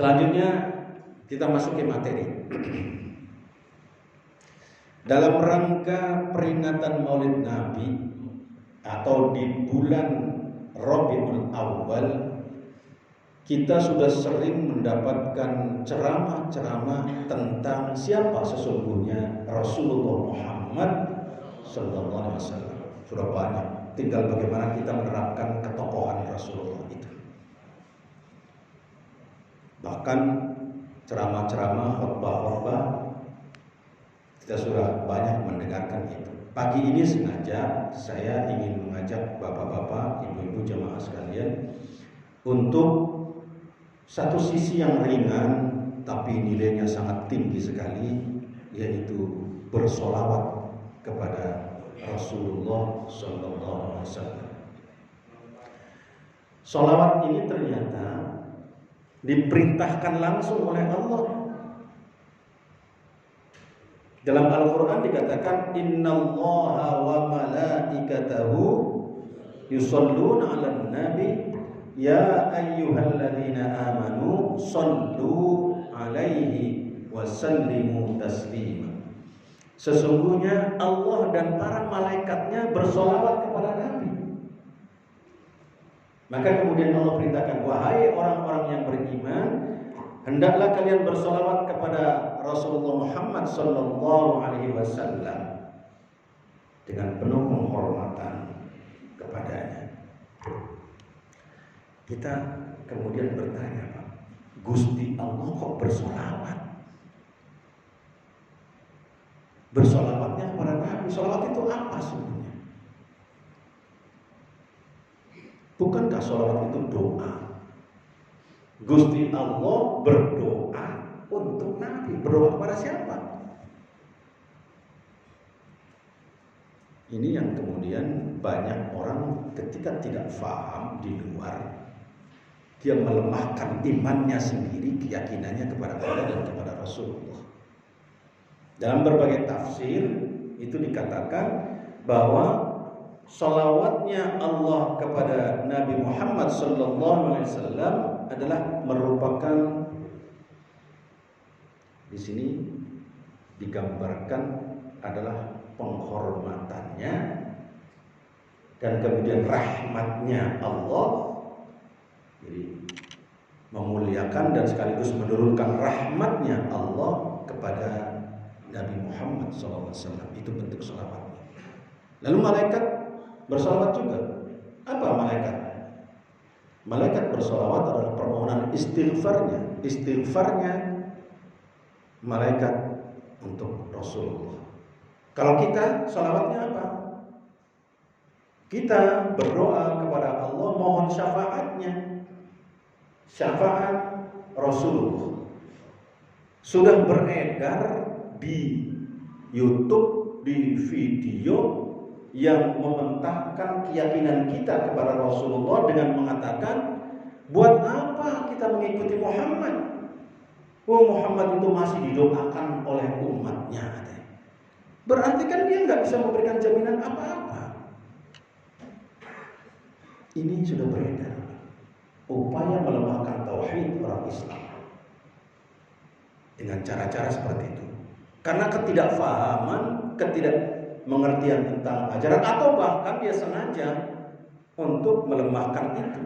Selanjutnya kita masuk ke materi. Dalam rangka peringatan Maulid Nabi atau di bulan Rabiul Awal, kita sudah sering mendapatkan ceramah-ceramah tentang siapa sesungguhnya Rasulullah Muhammad sallallahu alaihi wasallam. Sudah banyak, tinggal bagaimana kita menerapkan ketokohan Rasulullah itu. Bahkan ceramah-ceramah, khutbah-khutbah kita sudah banyak mendengarkan itu. Pagi ini sengaja saya ingin mengajak bapak-bapak, ibu-ibu jemaah sekalian untuk satu sisi yang ringan tapi nilainya sangat tinggi sekali, yaitu bersolawat kepada Rasulullah Sallallahu Alaihi Wasallam. Solawat ini ternyata diperintahkan langsung oleh Allah. Dalam Al-Quran dikatakan innallaha wa malaikatahu yusholluna 'alan nabi ya ayyuhalladzina amanu shollu 'alaihi wa sallimu taslima. Sesungguhnya Allah dan para malaikatnya bersolawat kepada Nabi. Maka kemudian Allah perintahkan, wahai orang-orang yang beriman, hendaklah kalian bersolawat kepada Rasulullah Muhammad sallallahu alaihi wasallam dengan penuh penghormatan kepadanya. Kita kemudian bertanya, Pak, Gusti Allah kok bersolawat? Bersolawatnya kepada Nabi, solawat itu apa sebenarnya? Bukankah solawat itu doa? Gusti Allah berdoa untuk Nabi. Berdoa kepada siapa? Ini yang kemudian banyak orang ketika tidak paham di luar, dia melemahkan imannya sendiri, keyakinannya kepada Allah dan kepada Rasulullah. Dalam berbagai tafsir itu dikatakan bahwa sholawatnya Allah kepada Nabi Muhammad sallallahu alaihi wasallam adalah merupakan, di sini digambarkan adalah penghormatannya dan kemudian rahmatnya Allah, jadi memuliakan dan sekaligus menurunkan rahmatnya Allah kepada Nabi Muhammad SAW. Itu bentuk sholawatnya. Lalu malaikat bersolawat juga. Apa malaikat? Malaikat bersolawat adalah permohonan istighfarnya malaikat untuk Rasulullah. Kalau kita sholawatnya apa? Kita berdoa kepada Allah, mohon syafaatnya. Syafaat Rasulullah sudah beredar di YouTube, di video yang mementahkan keyakinan kita kepada Rasulullah dengan mengatakan, buat apa kita mengikuti Muhammad? Muhammad itu masih didoakan oleh umatnya. Berarti kan dia nggak bisa memberikan jaminan apa-apa. Ini sudah beredar. Upaya melemahkan tauhid orang Islam dengan cara-cara seperti itu. Karena ketidakfahaman, ketidakmengertian tentang ajaran, atau bahkan dia sengaja untuk melemahkan itu.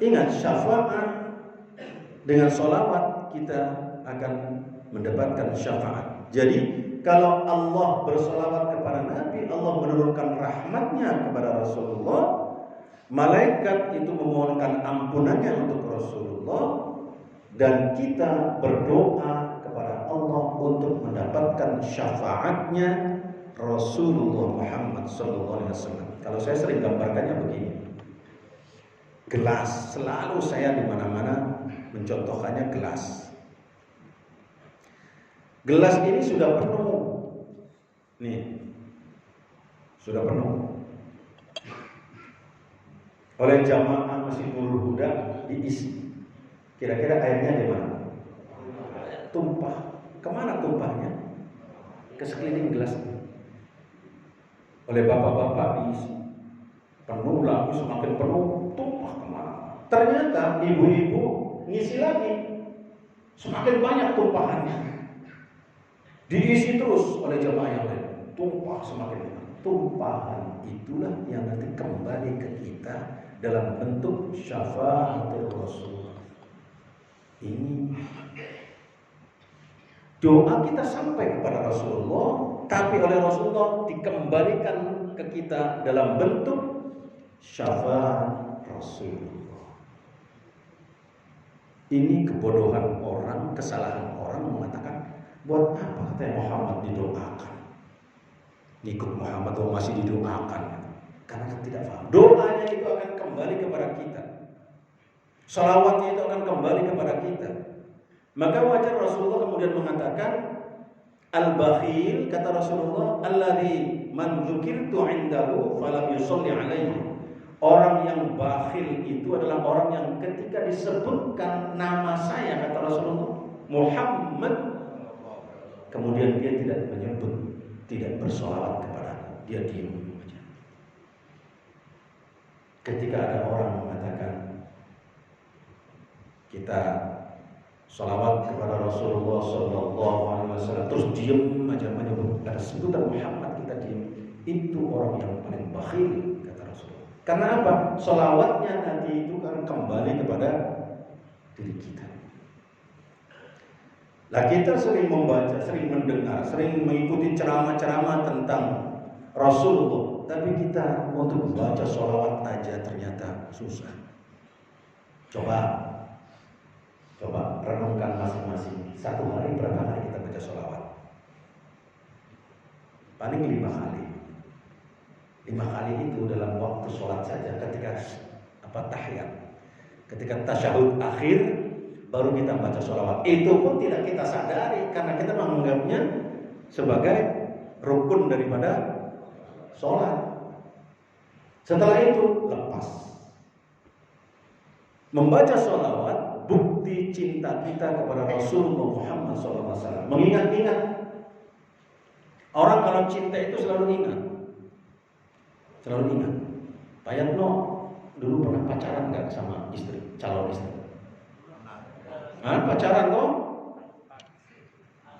Ingat, syafaat dengan sholawat kita akan mendapatkan syafaat. Jadi kalau Allah bersolawat kepada Nabi, Allah menurunkan rahmatnya kepada Rasulullah, malaikat itu memohonkan ampunannya untuk Rasulullah, dan kita berdoa kepada Allah untuk mendapatkan syafaatnya Rasulullah Muhammad SAW. Kalau saya sering gambarkannya begini, gelas, selalu saya di mana-mana mencontohkannya gelas. Gelas ini sudah penuh, nih, sudah penuh. Oleh jamaah Masjid Nurul Huda diisi. Kira-kira airnya di mana? Tumpah. Kemana tumpahnya? Ke sekeliling gelas. Oleh bapak-bapak diisi. Penuh lagi, semakin penuh, tumpah kemana? ternyata ibu-ibu ngisi lagi. Semakin banyak tumpahannya. Diisi terus oleh jemaah yang lain. Tumpah semakin banyak. Tumpahan itulah yang nanti kembali ke kita dalam bentuk syafaatul Rasul. Ini doa kita sampai kepada Rasulullah, tapi oleh Rasulullah dikembalikan ke kita dalam bentuk syafaat Rasulullah. Ini kebodohan orang, kesalahan orang mengatakan, buat apa katanya Muhammad didoakan? Ikut Muhammad masih didoakan. Karena tidak paham. Doanya itu akan kembali kepada kita. Salawatnya itu akan kembali kepada kita. Maka wajar Rasulullah kemudian mengatakan, al-bakhil, kata Rasulullah, alladzi man dzukirtu 'indahu falam yusalli 'alaihi. Orang yang bakhil itu adalah orang yang ketika disebutkan nama saya, kata Rasulullah Muhammad, kemudian dia tidak menyebut, tidak bersolawat kepada aku, dia diam saja. Ketika ada orang mengatakan kita sholawat kepada Rasulullah SAW terus diam aja menyebut ada sebutan Muhammad, kita diam, itu orang yang paling bakhil, kata Rasulullah. Karena apa? Sholawatnya nanti itu akan kembali kepada diri kita. Lah kita sering membaca, sering mendengar, sering mengikuti ceramah-ceramah tentang Rasulullah, tapi kita untuk membaca sholawat aja ternyata susah. Coba renungkan masing-masing. Satu hari berapa kali kita baca sholawat? Paling 5 kali. 5 kali itu dalam waktu sholat saja, ketika tahiyat, ketika tasyahud akhir, baru kita baca sholawat. Itu pun tidak kita sadari karena kita menganggapnya sebagai rukun daripada sholat. Setelah itu lepas. Membaca sholawat bukti cinta kita kepada Rasulullah Muhammad SAW. Mengingat-ingat. Orang kalau cinta itu selalu ingat. Selalu ingat. Pak Yatno dulu pernah pacaran nggak sama istri, calon istri? Pacaran kok?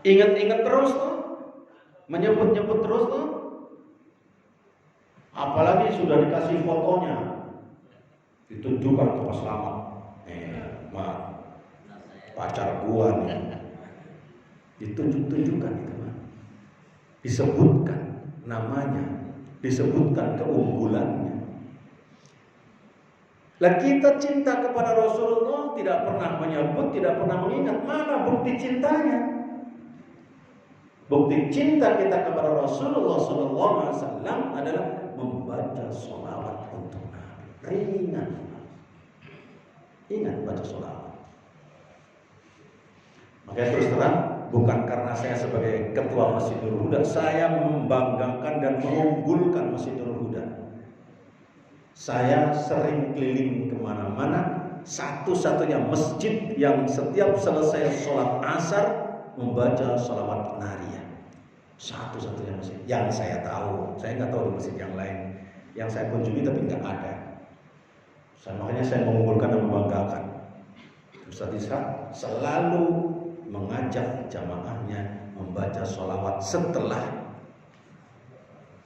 Ingat-ingat terus tuh, menyebut-nyebut terus tuh. Apalagi sudah dikasih fotonya, ditunjukkan ke pas lama. Pacar gua nih, ditunjukkan itu mah, disebutkan namanya, disebutkan keunggulannya. Lah kita cinta kepada Rasulullah tidak pernah menyebut, tidak pernah mengingat. Mana bukti cintanya? Bukti cinta kita kepada Rasulullah SAW adalah membaca sholawat untuk Nabi. Ringan, ingat baca sholawat. Makanya terus terang, bukan karena saya sebagai ketua Masjidul Huda, saya membanggakan dan mengunggulkan Masjidul Huda. Saya sering keliling kemana-mana, satu-satunya masjid yang setiap selesai sholat asar membaca sholawat nariyah. Satu-satunya masjid yang saya tahu. Saya nggak tahu di masjid yang lain yang saya kunjungi, tapi nggak ada. Makanya saya mengunggulkan dan membanggakan. Ustaz Ishak selalu mengajak jamaahnya membaca sholawat setelah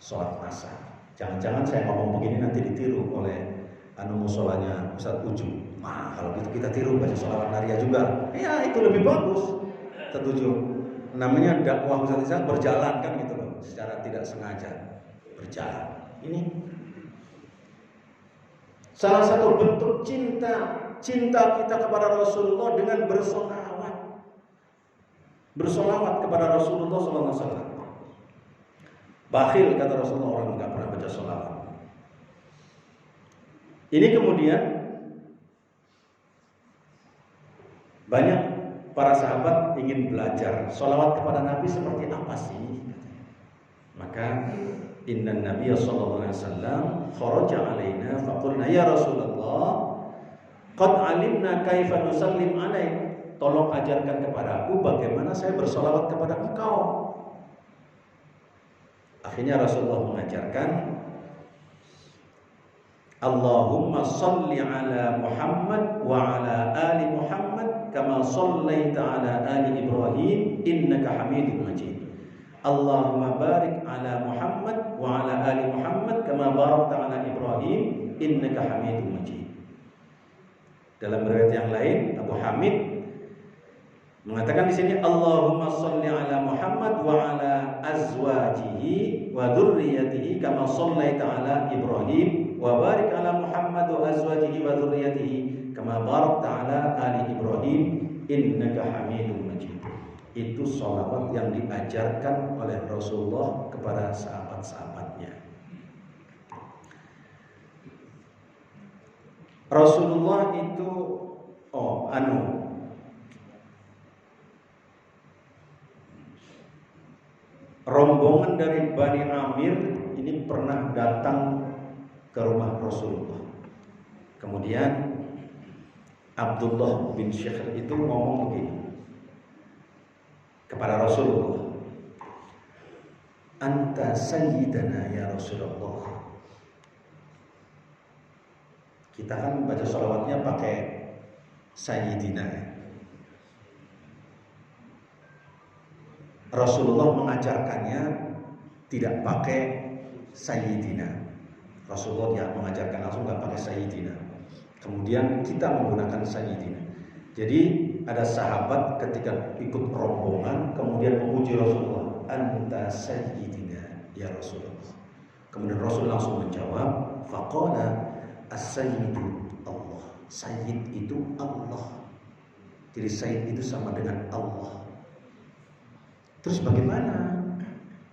sholat asar. Jangan-jangan saya ngomong begini nanti ditiru oleh musolanya Ustaz Ujung. Kalau gitu kita tiru baca sholawat nariyah juga. Ya itu lebih bagus. Setuju. Namanya dakwah Ustaz Ishak berjalan kan gitu loh, secara tidak sengaja berjalan. Ini salah satu bentuk cinta kita kepada Rasulullah dengan bersolawat kepada Rasulullah SAW. Bakhil, kata Rasulullah, orang nggak pernah baca sholawat. Ini kemudian banyak para sahabat ingin belajar sholawat kepada Nabi seperti apa sih. Maka inna Nabiya sallallahu alaihi wasallam kharaja alaina faqulna ya Rasulullah qad alimna kaifa nusallim alaik. Tolong ajarkan kepadaku bagaimana saya bersolawat kepada engkau. Akhirnya Rasulullah mengajarkan Allahumma salli ala Muhammad wa ala ali Muhammad kama sallaita ala ali Ibrahim innaka Hamidum Majid. Allahumma barik ala Muhammad wa ala ali Muhammad kama barakta ala Ibrahim innaka Hamidum Majid. Dalam riwayat yang lain Abu Hamid mengatakan di sini Allahumma shalli ala Muhammad wa ala azwajihi wa dzurriyyatihi kama shallaita ala Ibrahim wa barik ala Muhammad wa azwajihi wa dzurriyyatihi kama barakta ala ali Ibrahim innaka Hamidum Majid. Itu sholawat yang diajarkan oleh Rasulullah kepada sahabat-sahabatnya. Rasulullah itu rombongan dari Bani Amir ini pernah datang ke rumah Rasulullah. Kemudian Abdullah bin Syekh itu ngomong begini kepada Rasulullah, "Anta sayyidana ya Rasulullah." Kita kan baca sholawatnya pakai sayyidina. Rasulullah mengajarkannya tidak pakai sayyidina. Rasulullah yang mengajarkan langsung nggak pakai sayyidina. Kemudian kita menggunakan sayyidina. Jadi ada sahabat ketika ikut rombongan kemudian memuji Rasulullah, "Anta sayyidina ya Rasulullah." Kemudian Rasul langsung menjawab, faqala as-sayyidu Allah. Sayyid itu Allah. Jadi sayyid itu sama dengan Allah. Terus bagaimana?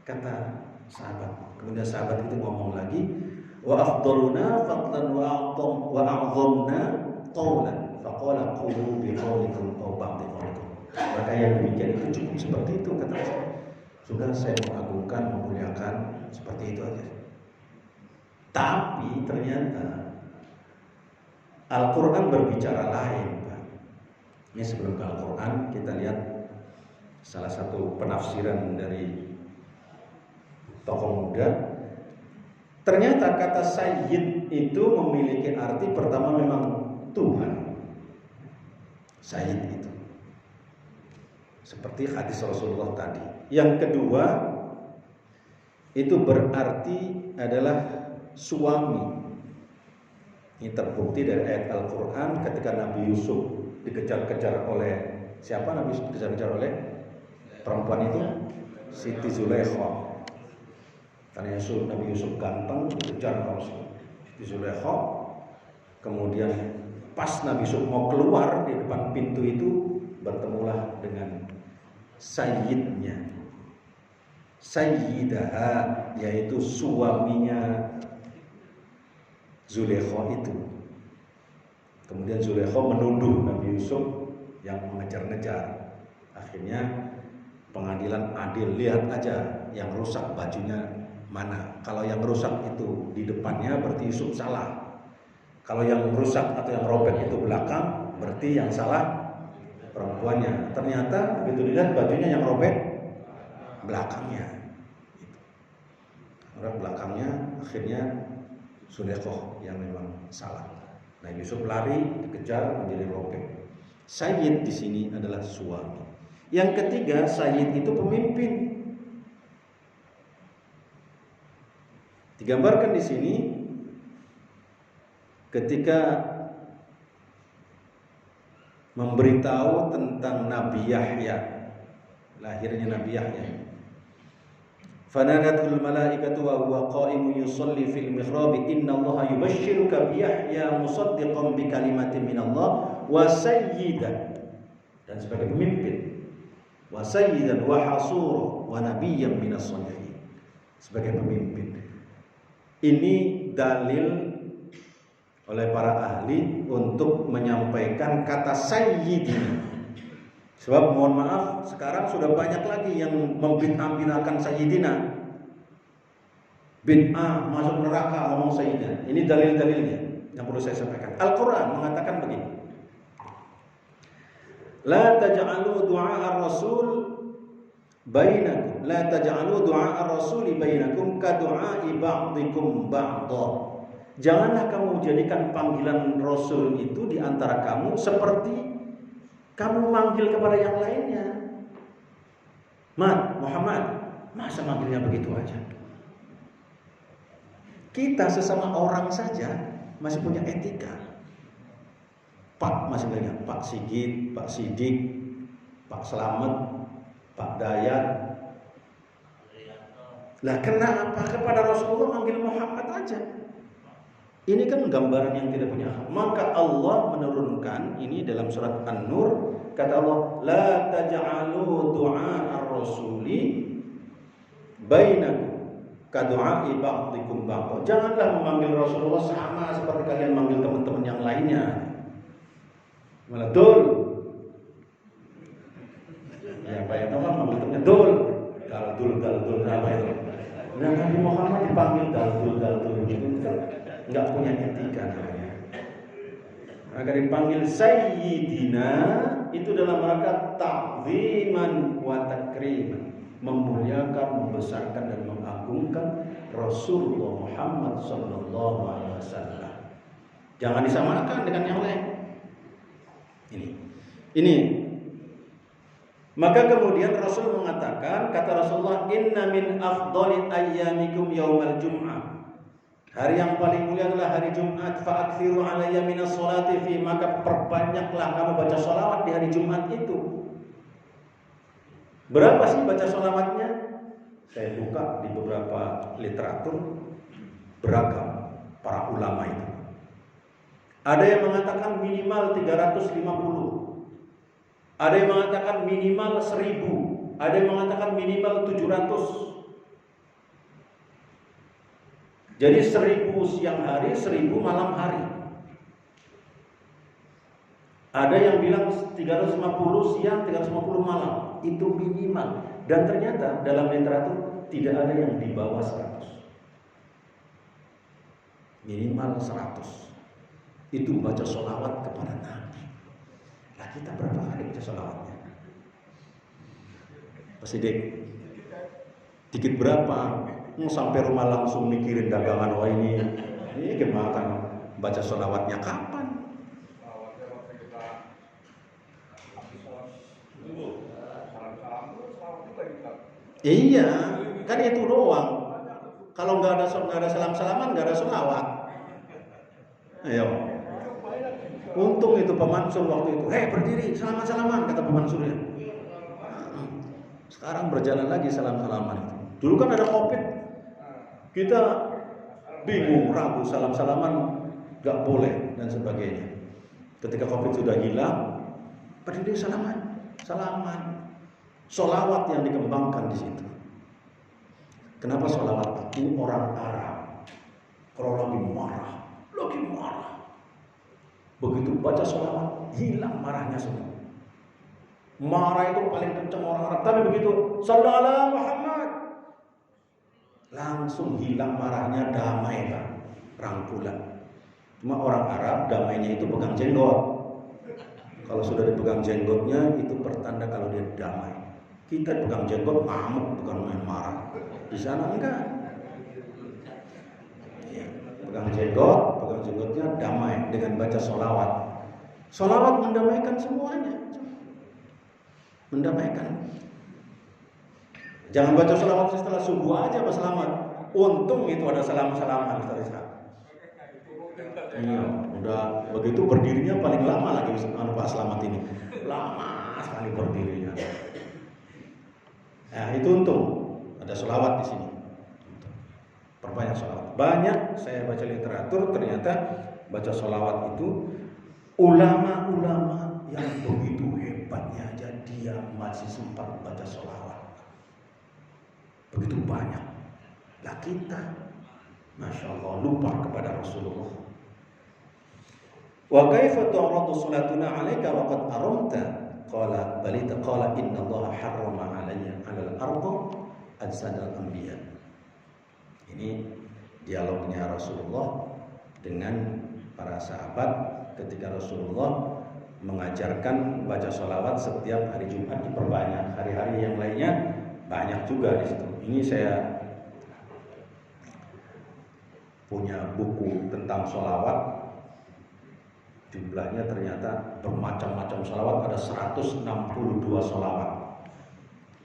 Kata sahabat. Kemudian sahabat itu ngomong lagi, wa afdaluna fadlan wa a'zamna qawlan. Faqala qulu bi qawlikum aw ba'di qawlikum. Maka yang demikian itu cukup seperti itu kata saya. Sudah saya mengagungkan, memuliakan seperti itu aja. Tapi ternyata Al-Quran berbicara lain, Pak. Ini sebelum ke Al-Quran kita lihat salah satu penafsiran dari tokoh muda. Ternyata kata sayyid itu memiliki arti pertama memang Tuhan. Sayyid itu seperti hadis Rasulullah tadi. Yang kedua itu berarti adalah suami. Ini terbukti dari ayat Al-Quran ketika Nabi Yusuf dikejar-kejar oleh siapa? Nabi Yusuf dikejar-kejar oleh perempuan itu Siti Zulaikha. Karena Nabi Yusuf ganteng dikejar oleh Siti Zulaikha. Kemudian pas Nabi Yusuf mau keluar di depan pintu itu bertemulah dengan sayyidnya, sayyidaha, yaitu suaminya Zulaikha itu. Kemudian Zulaikha menuduh Nabi Yusuf yang mengejar-ngejar. Akhirnya pengadilan adil, lihat aja yang rusak bajunya mana. Kalau yang rusak itu di depannya berarti Yusuf salah. Kalau yang rusak atau yang robek itu belakang berarti yang salah perempuannya. Ternyata begitu dilihat bajunya yang robek belakangnya. Orang belakangnya akhirnya Zulaikha yang memang salah. Nah, Yusuf lari dikejar menjadi robek. Sayyid di sini adalah suami. Yang ketiga, sayyid itu pemimpin. Digambarkan di sini ketika memberitahu tentang Nabi Yahya, lahirnya Nabi Yahya. Fanadatul malaikatu wa huwa qa'imun yusalli fil mihrab innallaha yubashshiruka bi Yahya musaddiqan bi kalimatin minallah wa sayyidan, dan sebagai pemimpin, wa sayyidan wa hasura wa nabiyyan minas shalihin, sebagai pemimpin. Ini dalil oleh para ahli untuk menyampaikan kata sayyidina. Sebab mohon maaf, sekarang sudah banyak lagi yang membid'ah-bid'ahkan sayyidina. Bid'ah masuk neraka ngomong sayyidina. Ini dalil-dalilnya yang perlu saya sampaikan. Al-Quran mengatakan begini. La taj'alu du'a ar-rasul bainakum. La taj'alu du'a ar-rasul bainakum ka du'a'i ba'dikum ba'dha. Janganlah kamu jadikan panggilan Rasul itu di antara kamu seperti kamu manggil kepada yang lainnya. Muhammad, masa manggilnya begitu aja? Kita sesama orang saja masih punya etika. Pak masih banyak, Pak Sigit, Pak Sidik, Pak Slamet, Pak Dayat. Lah kenapa kepada Rasulullah manggil Muhammad aja? Ini kan gambaran yang tidak punya hak. Maka Allah menurunkan ini dalam surat An-Nur, kata Allah, la taj'alu du'a ar-rasuli bainakum ka du'a'i ba'dikum ba'd. Janganlah memanggil Rasulullah sama seperti kalian manggil teman-teman yang lainnya. Malah dul. Ya, Pak Yato kan manggil temannya dul. Dal-dul apa itu? Nah, Nabi Muhammad dipanggil dal-dul gitu kan enggak punya etika namanya. Agar dipanggil Sayyidina itu dalam rangka ta'ziman wa takriman, memuliakan, membesarkan dan mengagungkan Rasulullah Muhammad sallallahu alaihi wasallam. Jangan disamakan dengan yang lain. Ini. Maka kemudian Rasul mengatakan, kata Rasulullah, inna min afdali ayyamikum yaumal jum'ah. Hari yang paling mulia adalah hari Jumat. Fa'akthiru alayya minas sholati fi, maka perbanyaklah kamu baca sholawat di hari Jumat itu. Berapa sih baca sholawatnya? Saya buka di beberapa literatur, beragam para ulama itu. Ada yang mengatakan minimal 350, ada yang mengatakan minimal 1000, ada yang mengatakan minimal 700. Jadi 1000 siang hari, 1000 malam hari. Ada yang bilang 350 siang, 350 malam. Itu minimal. Dan ternyata dalam literatur tidak ada yang di bawah 100. Minimal 100. Itu baca sholawat kepada Nabi. Nah, kita berapa kali baca sholawatnya? Pasti dikit berapa? Sampai rumah langsung mikirin dagangan, wah ini gimana kan baca sholawatnya kapan? Iya, kan itu doang. Kalau nggak ada salam-salaman, nggak ada sholawat. Ayo. Untung itu Pak Mansur waktu itu, berdiri, salaman-salaman, kata Pak Mansur ya. Sekarang berjalan lagi salam-salaman itu. Dulu kan ada COVID, kita bingung, ragu, salam-salaman gak boleh dan sebagainya. Ketika COVID sudah hilang, berdiri salaman. Sholawat yang dikembangkan di situ. Kenapa sholawat? Ini orang Arab, kalau lagi marah. Begitu baca sholawat, hilang marahnya semua. Marah itu paling kencang orang Arab. Tapi begitu sallallahu Muhammad, langsung hilang marahnya, damai Pak, rangkulan. Cuma orang Arab damainya itu pegang jenggot. Kalau sudah dipegang jenggotnya itu pertanda kalau dia damai. Kita pegang jenggot ngamuk, bukan main marah. Di sana enggak. Ya, pegang jenggotnya damai dengan baca sholawat. Sholawat mendamaikan semuanya. Mendamaikan. Jangan baca sholawat setelah subuh aja Pak Selamat. Untung itu ada salam-salaman Ustaz Ishak. Iya, udah begitu berdirinya paling lama lagi Pak Selamat ini. Lama sekali berdirinya. Nah, itu untung ada sholawat di sini. Perbanyak sholawat. Banyak saya baca literatur ternyata baca sholawat itu ulama-ulama yang begitu hebatnya aja dia masih sempat baca sholawat. Begitu banyak. Lah kita, Masya Allah, lupa kepada Rasulullah. Wa kaifa tu'radu salatuna 'alaika wa qad aramta? Qala balita qala inna Allah harrama 'alayya 'alal ardi ajsadal anbiya. Ini dialognya Rasulullah dengan para sahabat ketika Rasulullah mengajarkan baca sholawat setiap hari Jumat, diperbanyak. Hari-hari yang lainnya banyak juga di situ. Ini saya punya buku tentang sholawat. Jumlahnya ternyata bermacam-macam sholawat, ada 162 sholawat.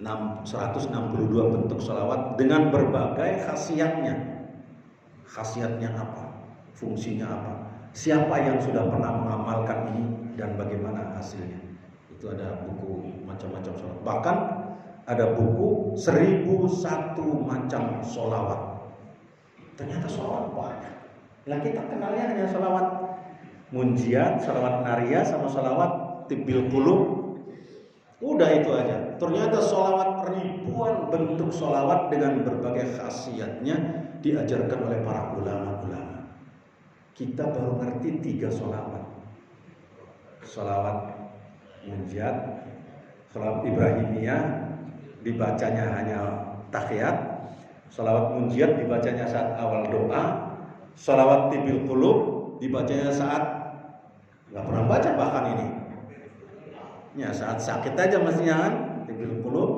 162 bentuk sholawat dengan berbagai khasiatnya. Khasiatnya apa? Fungsinya apa? Siapa yang sudah pernah mengamalkan ini dan bagaimana hasilnya? Itu ada buku macam-macam sholawat. Bahkan ada buku 1001 macam sholawat. Ternyata sholawat banyak. Nah kita kenalnya hanya sholawat munjiat, sholawat nariyah, sama sholawat tibbil qulub. Udah itu aja. Ternyata sholawat ribuan bentuk sholawat dengan berbagai khasiatnya diajarkan oleh para ulama-ulama. Kita baru ngerti 3 sholawat. Sholawat munjiat, sholawat Ibrahimiyah dibacanya hanya tahiyat. Sholawat munjiat dibacanya saat awal doa. Sholawat tibbil qulub dibacanya saat nggak pernah baca bahkan ini. Ya saat sakit aja mestinya kan tibbil qulub.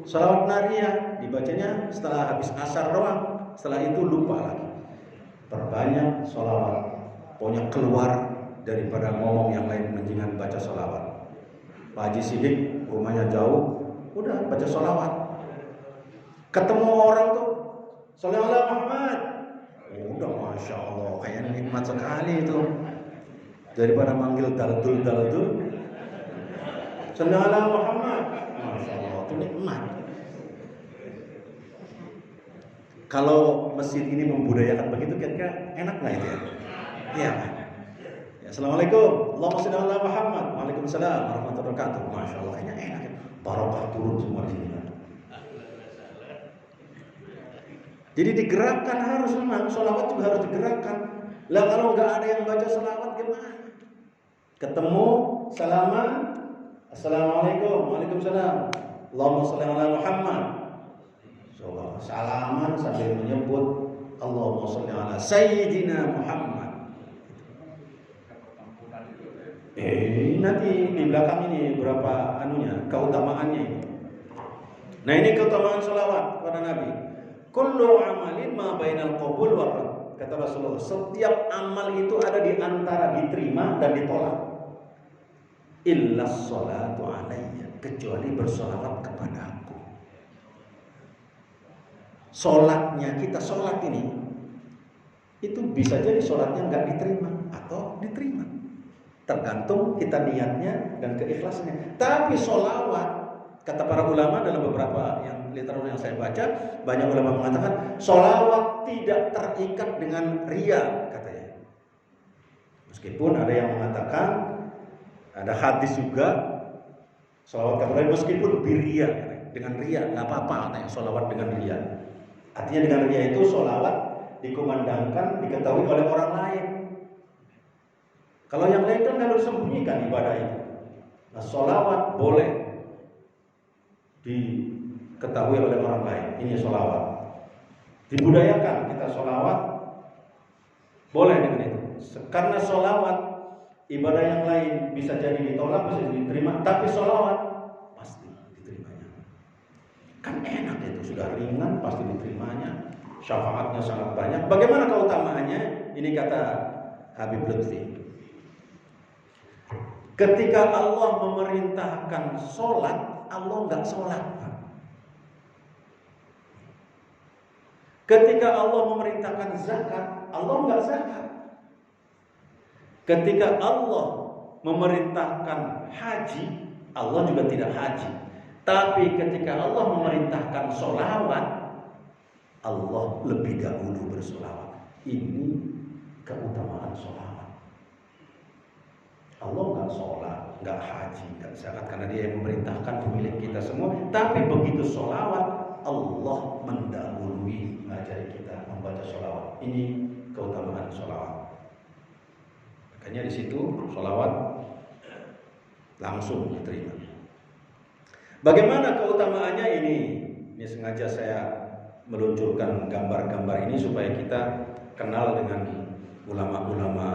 Sholawat nariyah dibacanya setelah habis asar doang. Setelah itu lupa lagi. Perbanyak sholawat. Pokoknya keluar daripada ngomong yang lain, mendingan baca sholawat. Pak Haji Sidik rumahnya jauh, udah baca sholawat. Ketemu orang tuh, Sholawat Muhammad. Udah Masya Allah, kayaknya nikmat sekali itu. Daripada manggil daldul. Sholawat Muhammad. Masya Allah, itu nikmat. Kalau masjid ini membudayakan begitu, kira-kira enak nggak itu ya? Iya. Ya, Assalamualaikum, Allahumma sholli ala Muhammad. Waalaikumsalam warahmatullahi wabarakatuh. Masya Allah, kayaknya enak ya. Barokah turun semua di sini. Jadi digerakkan harus, memang sholawat juga harus digerakkan. Lah kalau nggak ada yang baca sholawat gimana? Ketemu, salaman, assalamualaikum, waalaikumsalam, Allahumma sholli ala Muhammad. Salaman sambil menyebut Allahumma sholli ala Sayyidina Muhammad. Nanti di belakang ini berapa anunya, keutamaannya ini. Nah ini keutamaan sholawat kepada Nabi. Kullu amalin ma bainal qabul wa rad. Kata Rasulullah, setiap amal itu ada di antara diterima dan ditolak. Illa sholatu alayya, kecuali bersolawat kepadaku. Sholatnya kita sholat ini itu bisa jadi sholatnya nggak diterima atau diterima, tergantung kita niatnya dan keikhlasannya. Tapi sholawat, kata para ulama dalam beberapa literatur yang saya baca, banyak ulama mengatakan sholawat tidak terikat dengan riya, katanya. Meskipun ada yang mengatakan, ada hadis juga, sholawat kepada meskipun birria, dengan riya nggak apa-apa, katanya sholawat dengan riya. Artinya dengan riya itu sholawat dikumandangkan, diketahui oleh orang lain. Kalau yang lain kan harus sembunyikan ibadah itu. Nah sholawat boleh diketahui oleh orang lain. Ini sholawat. Dibudayakan kita sholawat, boleh dengan itu. Karena sholawat, ibadah yang lain bisa jadi ditolak, bisa diterima, tapi sholawat pasti diterimanya. Kan enak itu, sudah ringan, pasti diterimanya. Syafaatnya sangat banyak. Bagaimana keutamaannya? Ini kata Habib Lutfi. Ketika Allah memerintahkan sholat, Allah nggak sholat. Ketika Allah memerintahkan zakat, Allah nggak zakat. Ketika Allah memerintahkan haji, Allah juga tidak haji. Tapi ketika Allah memerintahkan sholawat, Allah lebih dahulu bersolawat. Ini keutamaan sholawat. Allah nggak sholat, nggak haji, nggak zakat karena Dia yang memerintahkan, pemilik kita semua. Tapi begitu sholawat, Allah mendahului mengajari kita membaca sholawat. Ini keutamaan sholawat. Makanya di situ sholawat langsung diterima. Bagaimana keutamaannya ini? Ini sengaja saya meluncurkan gambar-gambar ini supaya kita kenal dengan ulama-ulama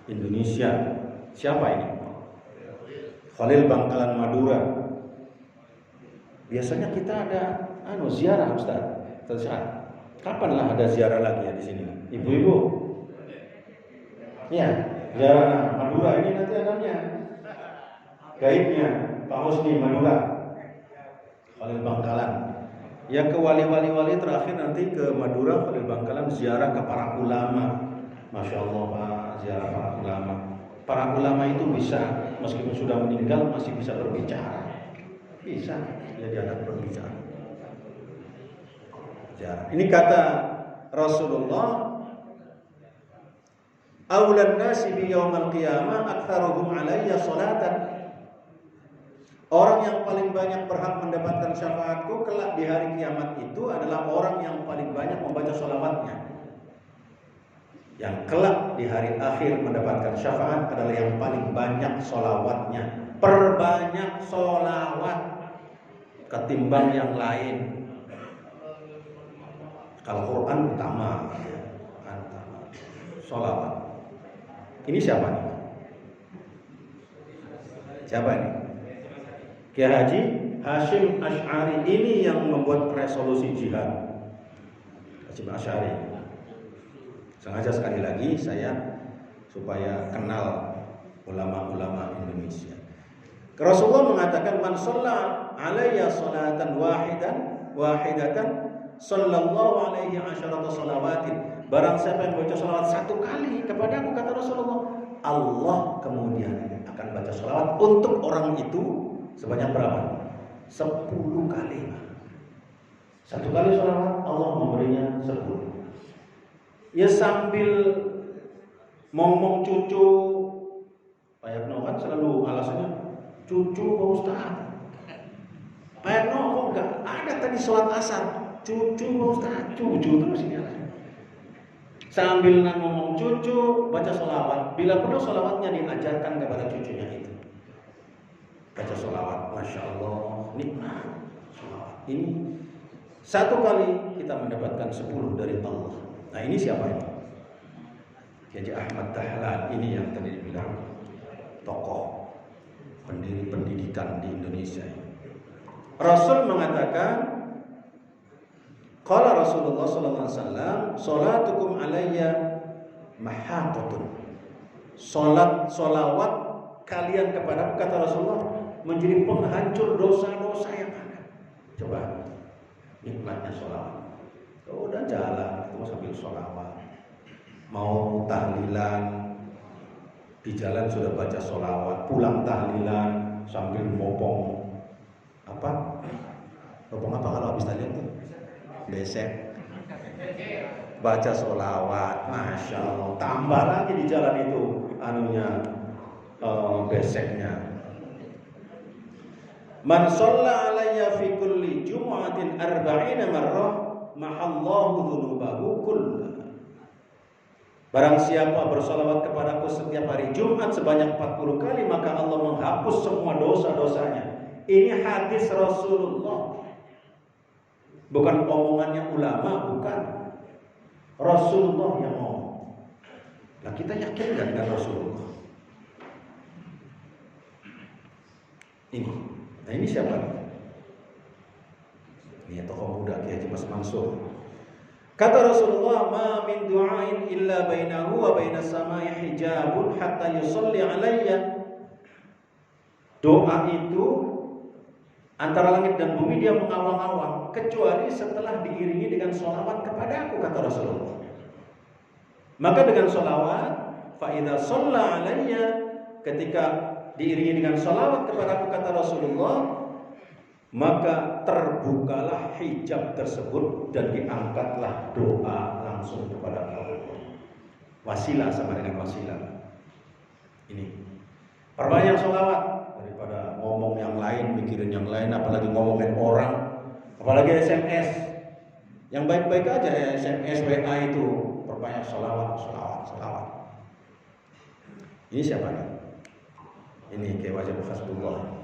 Indonesia. Siapa ini? Khalil Bangkalan Madura. Biasanya kita ada ziarah Ustaz. Kapanlah ada ziarah lagi ya di sini? Ibu-ibu. Iya, ziarah Madura ini nanti adanya. Gaibnya Pak Husni Madura. Khalil Bangkalan. Ya ke wali-wali terakhir nanti ke Madura, Khalil Bangkalan ziarah ke para ulama. Masya Allah Pak, ziarah para ulama. Para ulama itu bisa, meskipun sudah meninggal masih bisa berbicara. Bisa, dia dianggap berbicara. Ini kata Rasulullah, "Aulan nasi bi yaumil qiyamah aktsaruhum alayya salatan." Orang yang paling banyak berhak mendapatkan syafaatku kelak di hari kiamat itu adalah orang yang paling banyak membaca sholawatnya. Yang kelak di hari akhir mendapatkan syafaat adalah yang paling banyak sholawatnya. Perbanyak sholawat ketimbang yang lain. Al-Quran utama, sholawat. Ini siapa nih? Siapa ini? Kiai Haji Hashim Asy'ari ini yang membuat resolusi jihad. Hashim Asy'ari. Sengaja sekali lagi saya supaya kenal ulama-ulama Indonesia. Rasulullah mengatakan, "Man shalla alayya salatan wahidatan sallallahu alaihi asyarata salawatin." Barang siapa yang baca salawat satu kali kepadaku, kata Rasulullah, Allah kemudian akan baca salawat untuk orang itu sebanyak berapa? 10 kali. Satu kali salawat Allah memberinya 10. Ya sambil ngomong cucu, Pak Yatno kan selalu alasannya cucu Pak Ustaz. Pak Yatno kok enggak ada tadi sholat asar, cucu Pak Ustaz, cucu terus ini alasannya. Sambil ngomong cucu, baca sholawat. Bila perlu sholawatnya diajarkan kepada cucunya itu. Baca sholawat, Masya Allah, nikmat sholawat. Ini satu kali kita mendapatkan 10 dari Allah. Nah ini siapa ini? Haji Ahmad Dahlan, ini yang tadi dibilang tokoh pendiri pendidikan di Indonesia. Rasul mengatakan, qala Rasulullah sallallahu alaihi wasallam, "Sholatukum alayya mahatatun." Sholawat kalian kepadaku, kata Rasulullah, menjadi penghancur dosa-dosa yang ada. Coba nikmatnya sholawat. Udah jalan itu sambil sholawat. Mau tahlilan di jalan sudah baca sholawat. Pulang tahlilan sambil ngopong apa? Ngopong apa kalau habis tahlilan tuh? Besek. Baca sholawat, Masya Allah. Tambah lagi di jalan itu beseknya. Man shalla alayya fi kulli jumu'atin 40 marrah mahallahu dzunubahu kullah. Barang siapa bersalawat kepadaku setiap hari Jumat sebanyak 40 kali, maka Allah menghapus semua dosa-dosanya. Ini hadis Rasulullah. Bukan omongannya ulama, bukan. Rasulullah yang ngomong. Nah, kita yakin enggak dengan Rasulullah? Ini. Nah, ini siapa nih? Ini tokoh muda Kiai Haji Mas Mansur. Kata Rasulullah, "Ma min du'ain illa bainahu wa bainas samai hijabun hatta yusalli alayya." Doa itu antara langit dan bumi dia mengawang-awang, kecuali setelah diiringi dengan sholawat kepadaku, kata Rasulullah. Maka dengan sholawat, fa idza shalla alayya, ketika diiringi dengan sholawat kepadaku, kata Rasulullah, maka terbukalah hijab tersebut dan diangkatlah doa langsung kepada Allah. Wasilah sama dengan wasilah. Ini perbanyak sholawat daripada ngomong yang lain, mikirin yang lain, apalagi ngomongin orang, apalagi SMS. Yang baik-baik aja SMS, WA itu perbanyak sholawat. Ini siapa nih? Ini Kiai Wajib Hasbullah.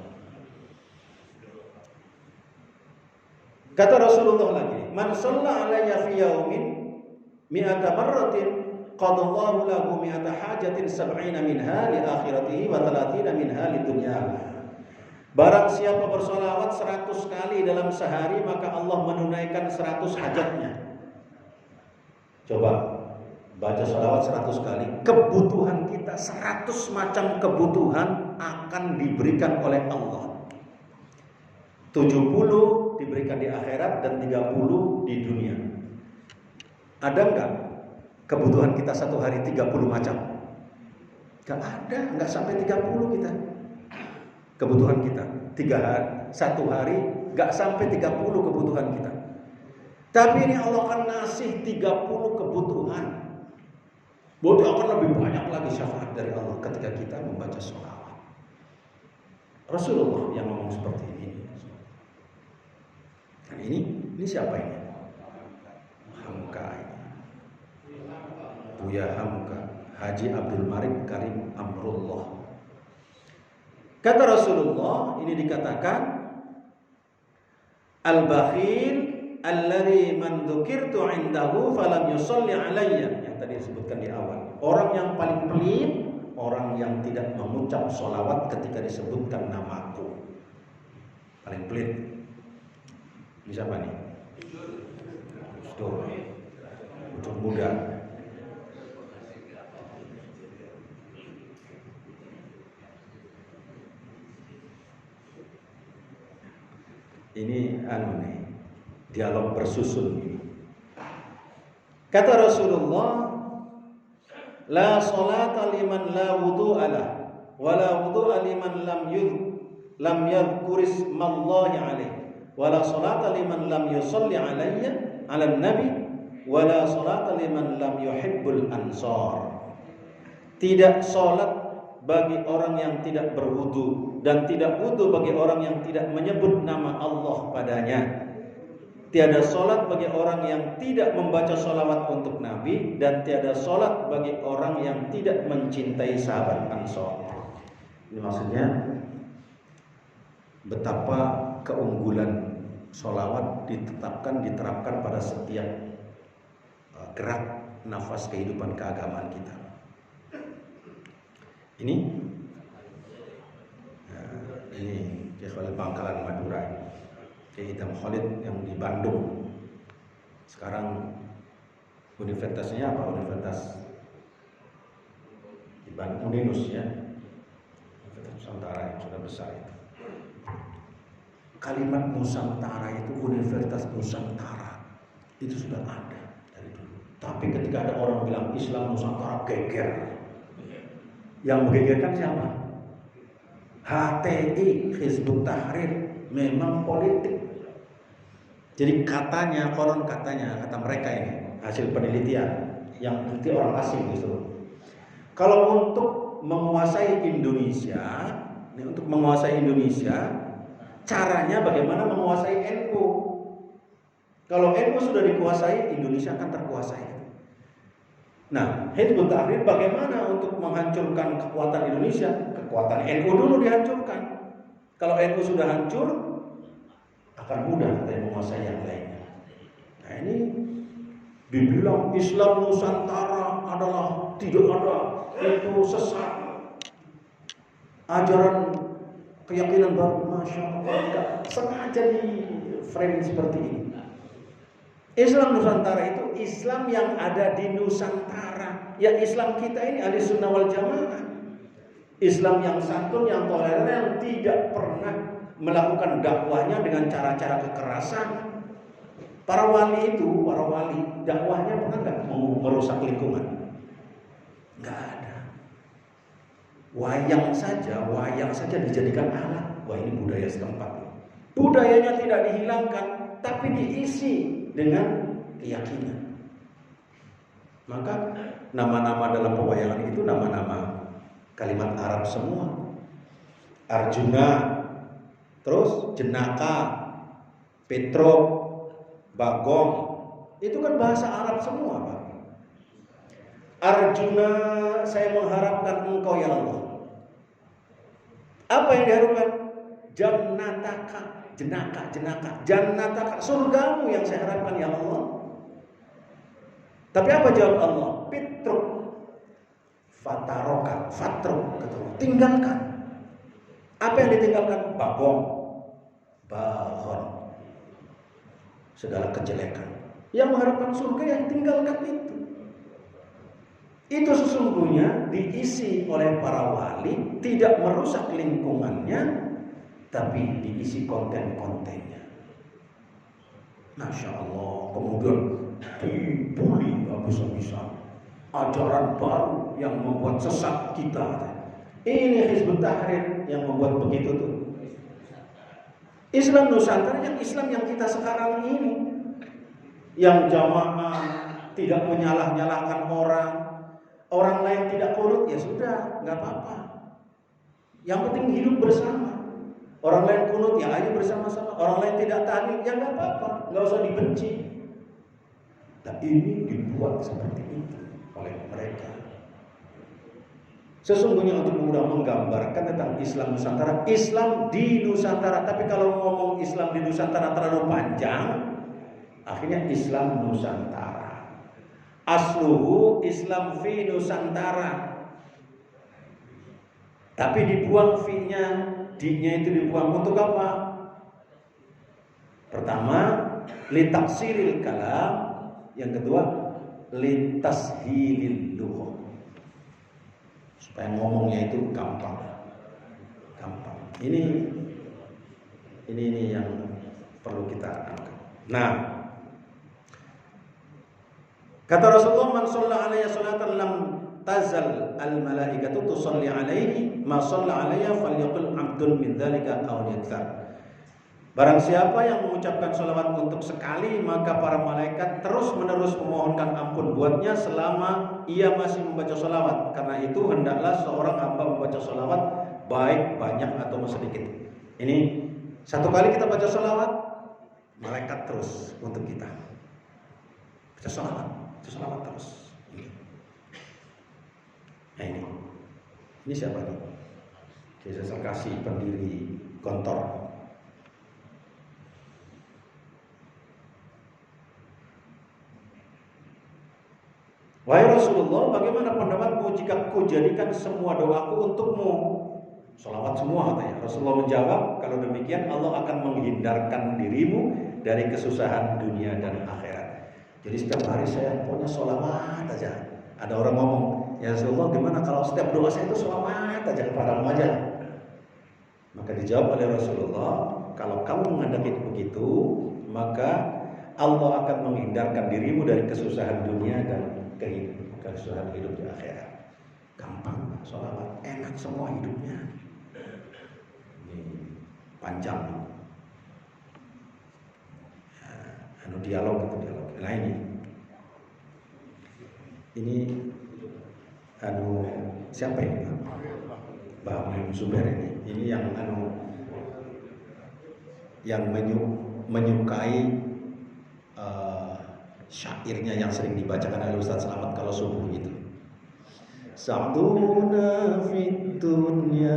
Kata Rasulullah lagi, "Man shalla alayya fi yaumin mi'ata marratin qadallahu lahu mi'ata hajatin sab'ina minha li akhiratihi wa 30 minha li dunya." Barang siapa bersolawat 100 kali dalam sehari, maka Allah menunaikan 100 hajatnya. Coba baca sholawat 100 kali, kebutuhan kita 100 macam kebutuhan akan diberikan oleh Allah. 70 diberikan di akhirat dan 30 di dunia. Ada enggak kebutuhan kita satu hari 30 macam? Enggak ada, enggak sampai 30 kita. Kebutuhan kita satu hari enggak sampai 30 kebutuhan kita. Tapi ini Allah akan ngasih 30 kebutuhan. Berarti akan lebih banyak lagi syafaat dari Allah ketika kita membaca sholawat. Rasulullah yang ngomong seperti ini. Dan ini siapa ini? Hamka ini. Buya Hamka, Haji Abdul Malik Karim Amrullah. Kata Rasulullah, ini dikatakan al-bakhil alladzi man dzukirtu 'indahu falam yusalli 'alayya, yang tadi disebutkan di awal. Orang yang paling pelit, orang yang tidak mengucap sholawat ketika disebutkan namaku. Paling pelit. Ini siapa nih? Ujung muda. Ini nih, dialog bersusun ini. Kata Rasulullah, la salata liman la wudu'a lah, wa la wudu'a liman lam yadhkurismallahi alaihi, wa la salata liman lam yusalli alayya 'ala nabi, wa la salata liman lam yuhibbul ansar. Tidak salat bagi orang yang tidak berwudu, dan tidak wudu bagi orang yang tidak menyebut nama Allah padanya. Tiada solat bagi orang yang tidak membaca solawat untuk Nabi, dan tiada solat bagi orang yang tidak mencintai sahabat Ansor. Ini maksudnya betapa keunggulan solawat diterapkan pada setiap gerak nafas kehidupan keagamaan kita. Ini Syekh Khalid Bangkalan Madura, Syekh Idham Khalid yang di Bandung. Sekarang universitasnya apa? Universitas di Bandung, Uninus ya, Universitas Nusantara yang sudah besar itu. Kalimat Nusantara itu, Universitas Nusantara itu sudah ada dari dulu. Tapi ketika ada orang bilang Islam Nusantara, geger. Yang menggegerkan siapa? HTI, Hizbut Tahrir, memang politik. Jadi katanya, konon katanya, kata mereka ini hasil penelitian yang peneliti orang asing justru. Kalau untuk menguasai Indonesia, caranya bagaimana menguasai NU? Kalau NU sudah dikuasai, Indonesia akan terkuasai. Nah, Hizbut Tahrir bagaimana untuk menghancurkan kekuatan Indonesia? Kekuatan NU dulu dihancurkan. Kalau NU sudah hancur, akan mudah kita menguasai yang lainnya. Nah, ini dibilang Islam Nusantara adalah tidak ada, itu sesat. Ajaran keyakinan baru, Masya Allah, sengaja di frame seperti ini. Islam Nusantara itu Islam yang ada di Nusantara. Ya, Islam kita ini ahli sunnah wal jamaah. Islam yang santun, yang toleran, yang tidak pernah melakukan dakwahnya dengan cara-cara kekerasan. Para wali dakwahnya pernah nggak merusak lingkungan? Nggak ada. Wayang saja dijadikan alat. Wah, ini budaya setempat. Budayanya tidak dihilangkan, tapi diisi dengan keyakinan. Maka nama-nama dalam pewayangan itu nama-nama kalimat Arab semua. Arjuna, terus Jenaka, Petro, Bagong, itu kan bahasa Arab semua, Pak. Arjuna, saya mengharapkan engkau ya Allah. Apa yang diharapkan? Jannataka, Jannataka, surgamu yang saya harapkan ya Allah. Tapi apa jawab Allah? Pitruk, Fataroka, Fatruk, tinggalkan. Apa yang ditinggalkan? Bagong, Bahon, segala kejelekan. Yang mengharapkan surga yang tinggalkan itu. Itu sesungguhnya diisi oleh para wali, tidak merusak lingkungannya, tapi diisi konten-kontennya. Masya Allah, kemudian dibully habis-habisan. Ajaran baru yang membuat sesat kita. Ini Hizbut Tahrir yang membuat begitu tuh. Islam Nusantara yang Islam yang kita sekarang ini, yang jamaah tidak menyalah-nyalahkan orang lain tidak kunut, ya sudah, nggak apa-apa. Yang penting hidup bersama. Orang lain kunut, ya ayo bersama-sama. Orang lain tidak tahlil, ya nggak apa-apa, nggak usah dibenci. Nah ini dibuat seperti itu oleh mereka. Sesungguhnya untuk mudah menggambarkan tentang Islam Nusantara, Islam di Nusantara. Tapi kalau ngomong Islam di Nusantara terlalu panjang, akhirnya Islam Nusantara. Asluhu Islam fi Nusantara. Tapi dibuang fi-nya, di-nya itu dibuang untuk apa? Pertama, litaksiril kalam. Yang kedua, litashilil lughah. Supaya ngomongnya itu gampang. Ini yang perlu kita angkat. Nah, kata Rasulullah, man shalla alayya salatan lam tazal al malaikatu tusalli alaihi ma shalla alayya falyaqul abdun min dzalika aw yakthar. Barang siapa yang mengucapkan sholawat untuk sekali, maka para malaikat terus-menerus memohonkan ampun buatnya selama ia masih membaca sholawat. Karena itu hendaklah seorang hamba membaca sholawat baik banyak atau sedikit. Ini satu kali kita baca sholawat, malaikat terus untuk kita baca sholawat terus. Nah ini siapa nih? Saya kasih pendiri Gontor. Wahai Rasulullah, bagaimana pendapatmu jika ku jadikan semua doaku untukmu? Sholawat semua katanya. Rasulullah menjawab, kalau demikian Allah akan menghindarkan dirimu dari kesusahan dunia dan akhirat. Jadi setiap hari saya punya sholawat aja. Ada orang ngomong, ya Rasulullah gimana kalau setiap doa saya itu sholawat aja kepadamu aja? Maka dijawab oleh Rasulullah, kalau kamu menghendaki begitu, maka Allah akan menghindarkan dirimu dari kesusahan dunia dan kesusahan hidup di akhirat. Gampang, sholawat enak semua hidupnya. Ini panjang. Dialog. Nah ini siapa ini? Mbak Muhammad Zubair ini. Ini yang menyukai syairnya yang sering dibacakan oleh Ustaz Selamat kalau subuh itu. Sa'duna fid dunya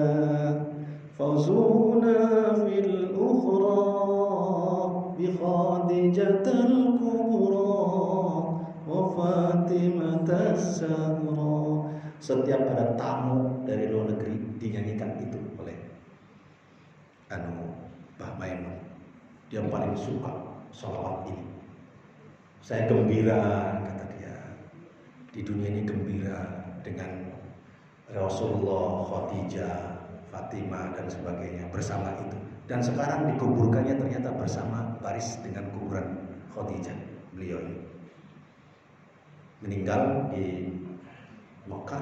fawzuna fil ukhra bi Khadijatul kubra wa Fatimatas saghra. Setiap ada tamu dari luar negeri dinyanyikan itu oleh Mbah Maimun. Dia paling suka sholawat ini. Saya gembira, kata dia, di dunia ini gembira dengan Rasulullah, Khadijah, Fatimah dan sebagainya bersama itu. Dan sekarang dikuburkannya ternyata bersama baris dengan kuburan Khadijah. Beliau ini meninggal di Mekah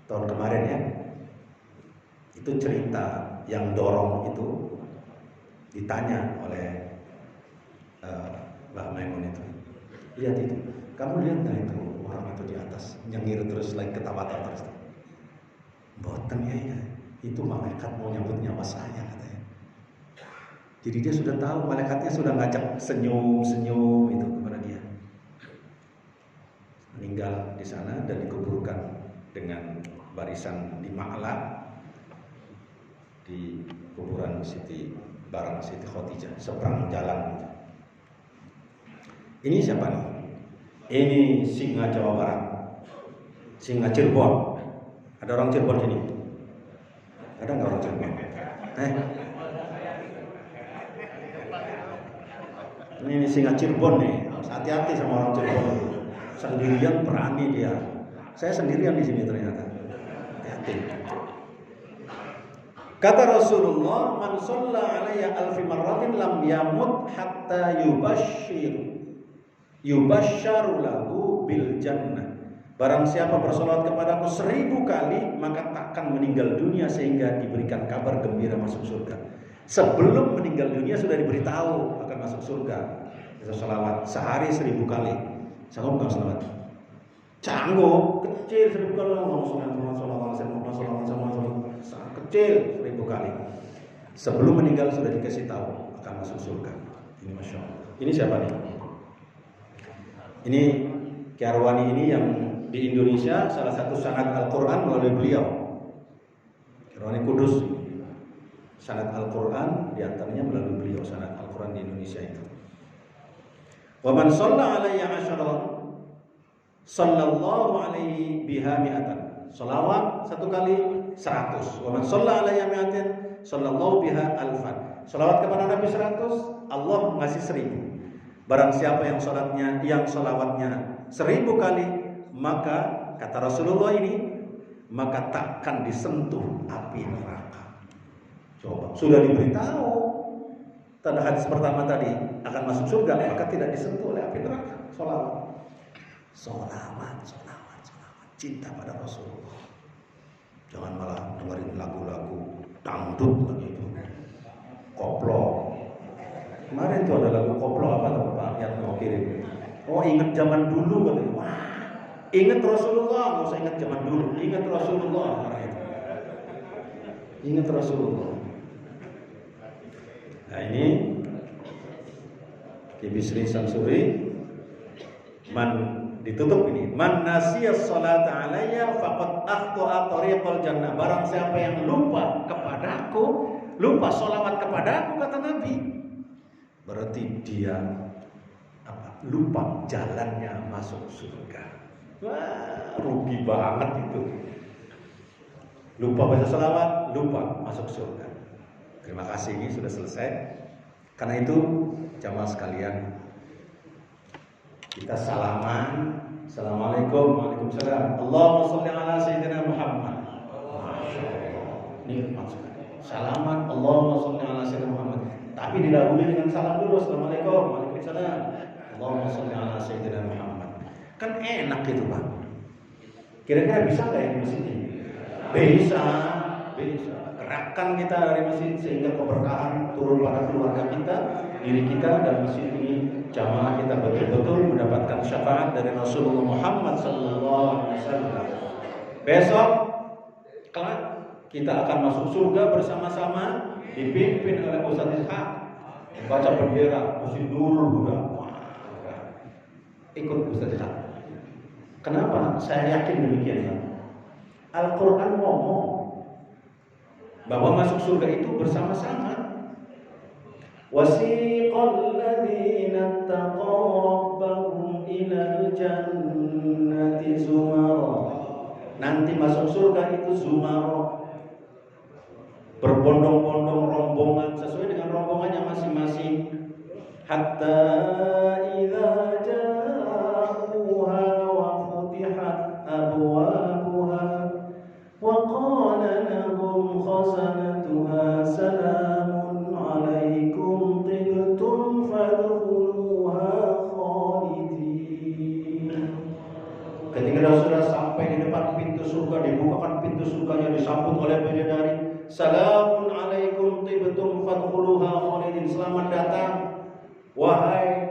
tahun kemarin ya. Itu cerita yang dorong itu ditanya oleh Mbak Maimun itu, lihat itu, kamu lihat nggak itu orang itu di atas nyengir terus lagi ketawa terus. Boten ya, itu malaikat mau nyambut nyawa saya katanya. Jadi dia sudah tahu, malaikatnya sudah ngajak senyum itu kepada dia. Meninggal di sana dan dikuburkan dengan barisan di Ma'la di kuburan Siti Khadijah seberang jalan. Ini siapa nih? Ini singa Jawa Barat, singa Cirebon. Ada orang Cirebon sini? Ada nggak orang Cirebon? Ini singa Cirebon nih. Hati-hati sama orang Cirebon itu. Sendirian berani dia. Saya sendirian di sini ternyata. Hati-hati. Kata Rasulullah, "Man shalla alayya alfi marratin lam yamut hatta yubashsharu lahu bil jannah." Barang siapa bersolawat kepadaku 1000 kali, maka takkan meninggal dunia sehingga diberikan kabar gembira masuk surga. Sebelum meninggal dunia sudah diberitahu akan masuk surga. Bisa solawat sehari 1000 kali. Sanggup nggak solawat? Canggup, kecil 1000 kali. Sangat kecil 1000 kali. Sebelum meninggal sudah dikasih tahu akan masuk surga. Ini Masya Allah. Ini siapa nih? Ini Kiarwani ini yang di Indonesia salah satu sanad Al-Quran melalui beliau. Kiarwani Kudus. Sanad Al-Quran diantaranya melalui beliau sanad Al-Quran di Indonesia itu. Wa man shalla alayya asyara sallallahu alaihi biha mi'atan. Salawat 1 kali 100. Wa man shalla alayya mi'atin sallallahu biha alfan. Salawat kepada Nabi 100, Allah ngasih 1000. Barang siapa yang salawatnya 1000 kali, maka kata Rasulullah ini, maka takkan disentuh api neraka. Coba, sudah diberitahu tanda hadis pertama tadi akan masuk surga, maka tidak disentuh oleh api neraka. Solawat, cinta pada Rasulullah. Jangan malah dengerin lagu-lagu dangdut lagi itu, koplo. Kemarin itu ada lagu koplo apa tuh Pak yang mau kirim? Oh, ingat zaman dulu katanya. Wah, ingat Rasulullah, nggak usah ingat zaman dulu. Ingat Rasulullah. Ingat Rasulullah. Nah ini Ki Bisri Samsuri ditutup ini. Man nasiyas salata alayya faqad akhta'a tariqal jannah. Barang siapa yang lupa kepadaku, lupa sholawat kepadaku, kata Nabi, berarti dia lupa jalannya masuk surga. Wah, rugi banget itu. Lupa baca sholawat, lupa masuk surga. Terima kasih, ini sudah selesai. Karena itu jamaah sekalian, kita salaman. Assalamualaikum, waalaikumsalam. Allahumma sholli ala sayyidina Muhammad. Masyaallah. Nikmat sekali. Salaman, Allahumma sholli ala sayyidina Muhammad. Tapi didahului dengan salam dulu. Assalamualaikum, waalaikumsalam. Allahumma sholli ala sayyidina Muhammad. Kan enak gitu Pak. Kira-kira bisa nggak ini masjid ini? Bisa. Gerakkan kita dari masjid sehingga keberkahan turun pada keluarga kita, diri kita, dan masjid ini jamaah kita betul-betul mendapatkan syafaat dari Rasulullah Muhammad SAW. Besok kelak kita akan masuk surga bersama-sama, dipimpin oleh Ustaz Ishaq, baca bendera Masjid Nurul Huda. Ikut Ustaz Ishaq. Kenapa saya yakin demikian? Al-Quran ngomong bahwa masuk surga itu bersama-sama. Wasiqal ladzina taqaw rabbahum ilal jannati zumara. Nanti masuk surga itu zumara, berbondong-bondong rombongan sesuai dengan rombongannya masing-masing. Hatta idza ja'uha wa futihat abwabuha wa qala lahum khazanatuha salamun alaikum tibtum fadkhuluha khalidin. Ketika sudah sampai di depan pintu surga, dibukakan pintu surganya, disambut oleh bidadari. Salamun alaikum tibtum fadkhuluha khalidin. Selamat datang wahai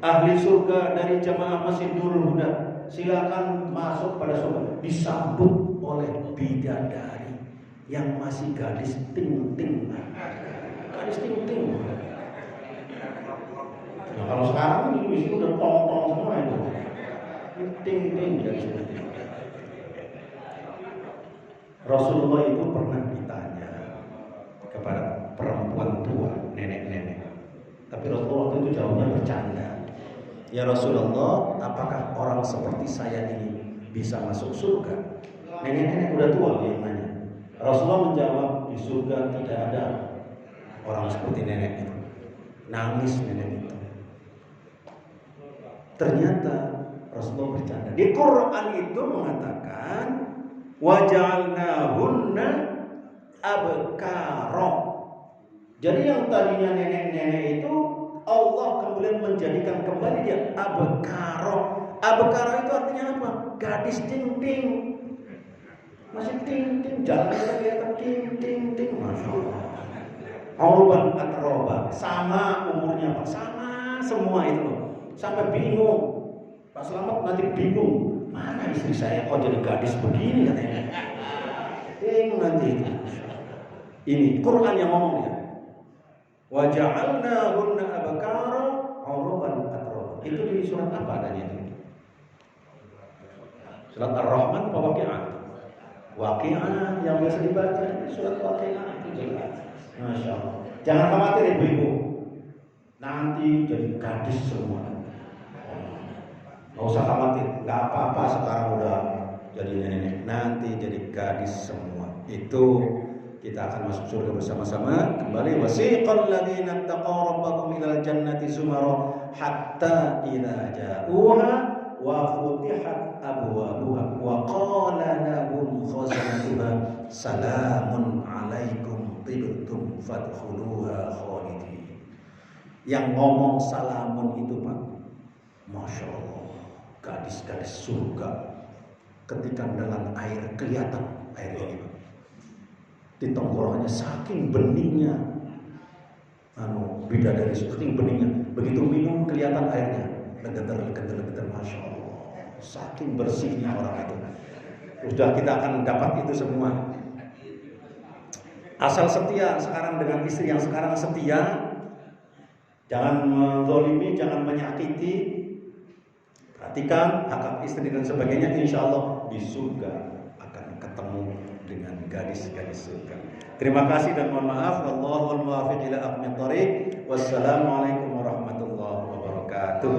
ahli surga dari jamaah Masjid Nurul Huda, silakan masuk pada surga. Disambut oleh bidadari yang masih gadis ting-ting. Gadis ting-ting. Nah, kalau sekarang di sini udah tong-tong semua itu. Ting-ting gadis ting-ting. Rasulullah itu pernah ditanya kepada perempuan tua, nenek-nenek. Tapi Rasulullah itu jawabnya bercanda. Ya Rasulullah, apakah orang seperti saya ini bisa masuk surga? Nenek-nenek udah tua yang nanya. Rasulullah menjawab, di surga tidak ada orang seperti nenek itu. Nangis nenek itu. Ternyata Rasulullah bercanda. Di Quran itu mengatakan waja'alnahunna abkara. Jadi yang tadinya nenek-nenek itu Allah kemudian menjadikan kembali dia abkara. Abkara itu artinya apa? Gadis ting-ting. Masih ting-ting, jalan-jalan kelihatan ting-ting. Masya Allah. Auban atroba, sama umurnya Pak, sama semua itu loh. Sampai bingung. Pak Slamet nanti bingung, mana istri saya kok jadi gadis begini katanya. Bingung nanti. Ini Quran yang ngomong ya. Wa ja'alnahunna abkara auban atroba. Itu di surat apa adanya itu? Surat Ar-Rahman apa Waqi'ah? Waqi'ah yang biasa dibaca surat Waqi'ah itu jelas. Masya Allah. Jangan khawatir ibu-ibu, nanti jadi gadis semua. Nggak usah khawatir, nggak apa-apa sekarang udah jadi nenek. Nanti jadi gadis semua. Itu kita akan masuk surga bersama-sama. Kembali wasiqal ladzina taqaw rabbahum ilal jannati zumara hatta idza ja'uha wa futihat abwabuha wa qala lahum khazanatuha salamun alaikum tibtum fadkhuluha khalidin. Yang ngomong salamun itu Pak, Masya Allah, gadis-gadis surga ketika dalam air kelihatan air ini Pak. Di tenggorokannya saking beningnya, bidadari saking beningnya, begitu minum kelihatan airnya, legeter, Masya Allah, saking bersihnya orang itu. Sudah kita akan dapat itu semua. Asal setia sekarang dengan istri yang sekarang setia, jangan menzalimi, jangan menyakiti. Perhatikan hak istri dan sebagainya, insya Allah di surga akan ketemu dengan gadis-gadis surga. Terima kasih dan mohon maaf. Wallahul muwaffiq ila aqwamit thoriq. Wassalamualaikum warahmatullahi wabarakatuh.